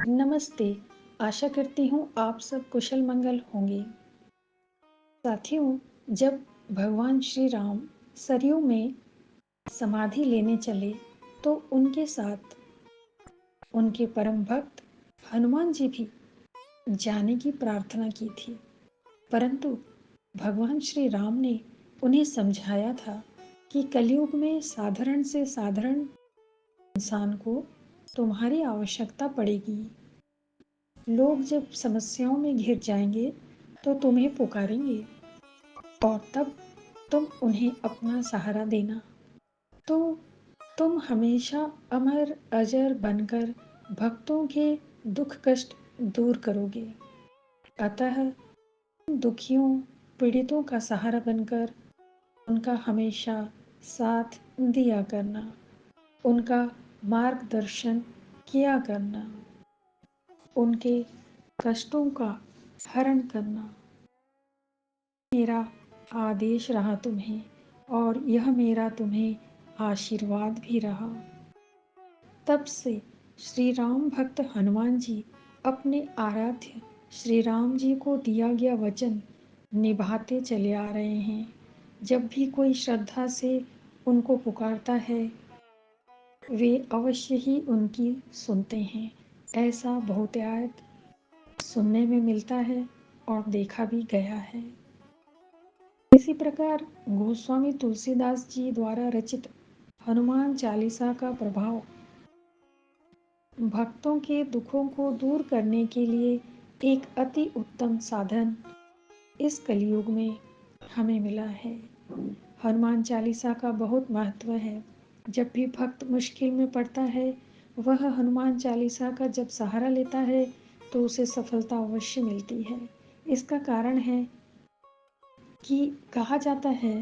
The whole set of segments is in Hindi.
नमस्ते। आशा करती हूँ आप सब कुशल मंगल होंगे। साथियों, जब भगवान श्री राम सरयू में समाधि लेने चले तो उनके साथ उनके परम भक्त हनुमान जी भी जाने की प्रार्थना की थी, परंतु भगवान श्री राम ने उन्हें समझाया था कि कलयुग में साधारण से साधारण इंसान को तुम्हारी आवश्यकता पड़ेगी। लोग जब समस्याओं में घिर जाएंगे तो तुम्हें पुकारेंगे और तब तुम उन्हें अपना सहारा देना। तो तुम हमेशा अमर अजर बनकर भक्तों के दुख कष्ट दूर करोगे। अतः दुखियों पीड़ितों का सहारा बनकर उनका हमेशा साथ दिया करना, उनका मार्गदर्शन किया करना, उनके कष्टों का हरण करना मेरा आदेश रहा तुम्हें, और यह मेरा तुम्हें आशीर्वाद भी रहा। तब से श्री राम भक्त हनुमान जी अपने आराध्य श्री राम जी को दिया गया वचन निभाते चले आ रहे हैं। जब भी कोई श्रद्धा से उनको पुकारता है, वे अवश्य ही उनकी सुनते हैं। ऐसा बहुतायत सुनने में मिलता है और देखा भी गया है। इसी प्रकार गोस्वामी तुलसीदास जी द्वारा रचित हनुमान चालीसा का प्रभाव भक्तों के दुखों को दूर करने के लिए एक अति उत्तम साधन इस कलयुग में हमें मिला है। हनुमान चालीसा का बहुत महत्व है। जब भी भक्त मुश्किल में पड़ता है, वह हनुमान चालीसा का जब सहारा लेता है तो उसे सफलता अवश्य मिलती है। इसका कारण है कि कहा जाता है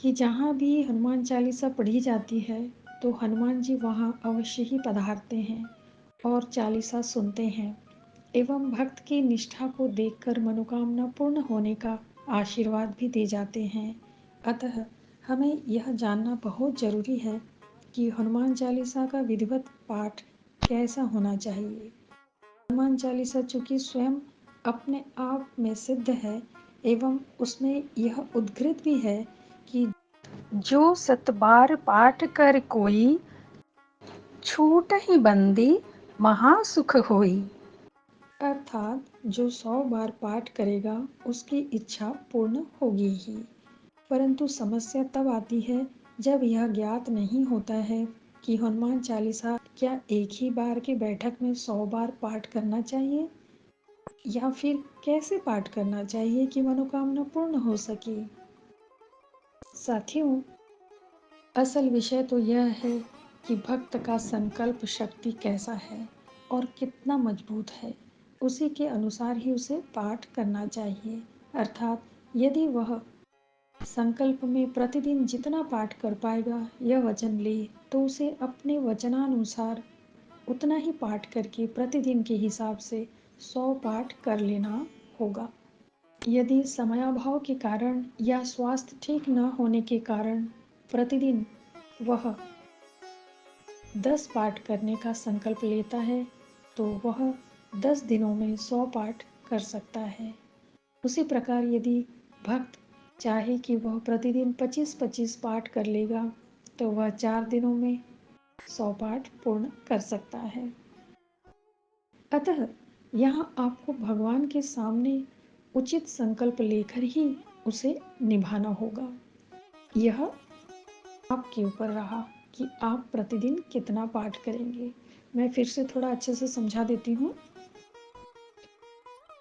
कि जहाँ भी हनुमान चालीसा पढ़ी जाती है तो हनुमान जी वहाँ अवश्य ही पधारते हैं और चालीसा सुनते हैं एवं भक्त की निष्ठा को देखकर मनोकामना पूर्ण होने का आशीर्वाद भी दे जाते हैं। अतः हमें यह जानना बहुत जरूरी है कि हनुमान चालीसा का विधिवत पाठ कैसा होना चाहिए। हनुमान चालीसा चूंकि स्वयं अपने आप में सिद्ध है एवं उसमें यह उद्धृत भी है कि जो 7 बार पाठ कर कोई, छूट ही बंदी महासुख होई। अर्थात जो 100 बार पाठ करेगा उसकी इच्छा पूर्ण होगी ही। परंतु समस्या तब आती है जब यह ज्ञात नहीं होता है कि हनुमान चालीसा क्या एक ही बार की बैठक में 100 बार पाठ करना चाहिए या फिर कैसे पाठ करना चाहिए कि मनोकामना पूर्ण हो सके। साथियों, असल विषय तो यह है कि भक्त का संकल्प शक्ति कैसा है और कितना मजबूत है, उसी के अनुसार ही उसे पाठ करना चाहिए। अर्थात यदि वह संकल्प में प्रतिदिन जितना पाठ कर पाएगा यह वचन ले तो उसे अपने वचनानुसार उतना ही पाठ करके प्रतिदिन के हिसाब से 100 पाठ कर लेना होगा। यदि समयाभाव के कारण या स्वास्थ्य ठीक न होने के कारण प्रतिदिन वह 10 पाठ करने का संकल्प लेता है तो वह 10 दिनों में 100 पाठ कर सकता है। उसी प्रकार यदि भक्त चाहे कि वह प्रतिदिन 25-25 पाठ कर लेगा तो वह 4 दिनों में 100 पाठ पूर्ण कर सकता है। अतः यहाँ आपको भगवान के सामने उचित संकल्प लेकर ही उसे निभाना होगा। यह आपके ऊपर रहा कि आप प्रतिदिन कितना पाठ करेंगे। मैं फिर से थोड़ा अच्छे से समझा देती हूँ।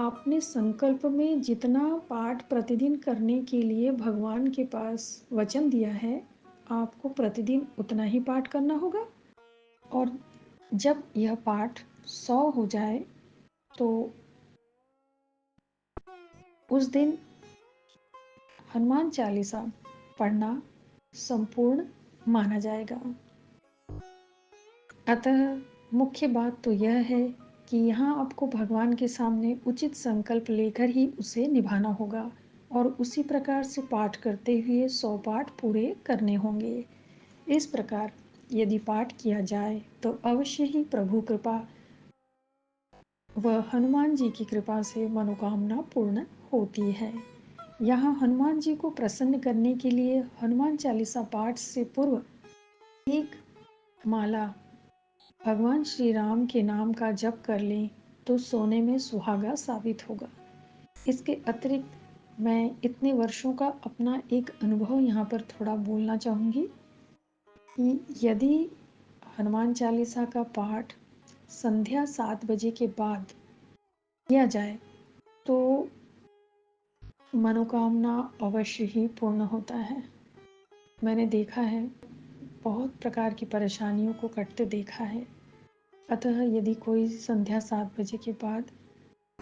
आपने संकल्प में जितना पाठ प्रतिदिन करने के लिए भगवान के पास वचन दिया है, आपको प्रतिदिन उतना ही पाठ करना होगा। और जब यह पाठ 100 हो जाए तो उस दिन हनुमान चालीसा पढ़ना संपूर्ण माना जाएगा। अतः मुख्य बात तो यह है कि यहाँ आपको भगवान के सामने उचित संकल्प लेकर ही उसे निभाना होगा और उसी प्रकार से पाठ करते हुए 100 पाठ पूरे करने होंगे। इस प्रकार यदि पाठ किया जाए तो अवश्य ही प्रभु कृपा वह हनुमान जी की कृपा से मनोकामना पूर्ण होती है। यहाँ हनुमान जी को प्रसन्न करने के लिए हनुमान चालीसा पाठ से पूर्व एक माला भगवान श्री राम के नाम का जप कर लें तो सोने में सुहागा साबित होगा। इसके अतिरिक्त मैं इतने वर्षों का अपना एक अनुभव यहाँ पर थोड़ा बोलना चाहूँगी कि यदि हनुमान चालीसा का पाठ संध्या 7 बजे के बाद किया जाए तो मनोकामना अवश्य ही पूर्ण होता है। मैंने देखा है, बहुत प्रकार की परेशानियों को कटते देखा है। अतः यदि कोई संध्या 7 बजे के बाद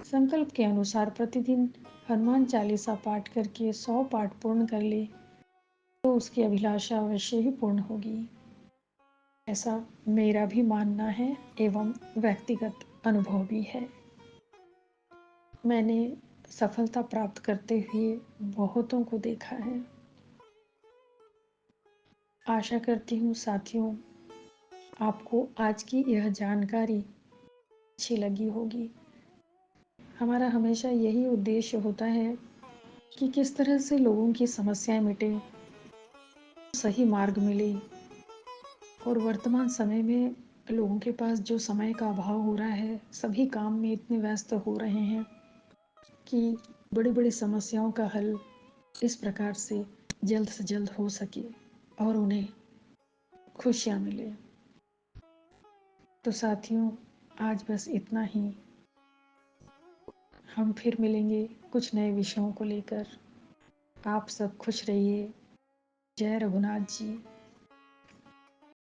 संकल्प के अनुसार प्रतिदिन हनुमान चालीसा पाठ करके 100 पाठ पूर्ण कर ले तो उसकी अभिलाषा अवश्य ही पूर्ण होगी। ऐसा मेरा भी मानना है एवं व्यक्तिगत अनुभव भी है। मैंने सफलता प्राप्त करते हुए बहुतों को देखा है। आशा करती हूँ साथियों, आपको आज की यह जानकारी अच्छी लगी होगी। हमारा हमेशा यही उद्देश्य होता है कि किस तरह से लोगों की समस्याएं मिटे, सही मार्ग मिले। और वर्तमान समय में लोगों के पास जो समय का अभाव हो रहा है, सभी काम में इतने व्यस्त हो रहे हैं कि बड़ी बड़ी समस्याओं का हल इस प्रकार से जल्द से जल्द हो सके और उन्हें खुशियाँ मिले। तो साथियों, आज बस इतना ही। हम फिर मिलेंगे कुछ नए विषयों को लेकर। आप सब खुश रहिए। जय रघुनाथ जी।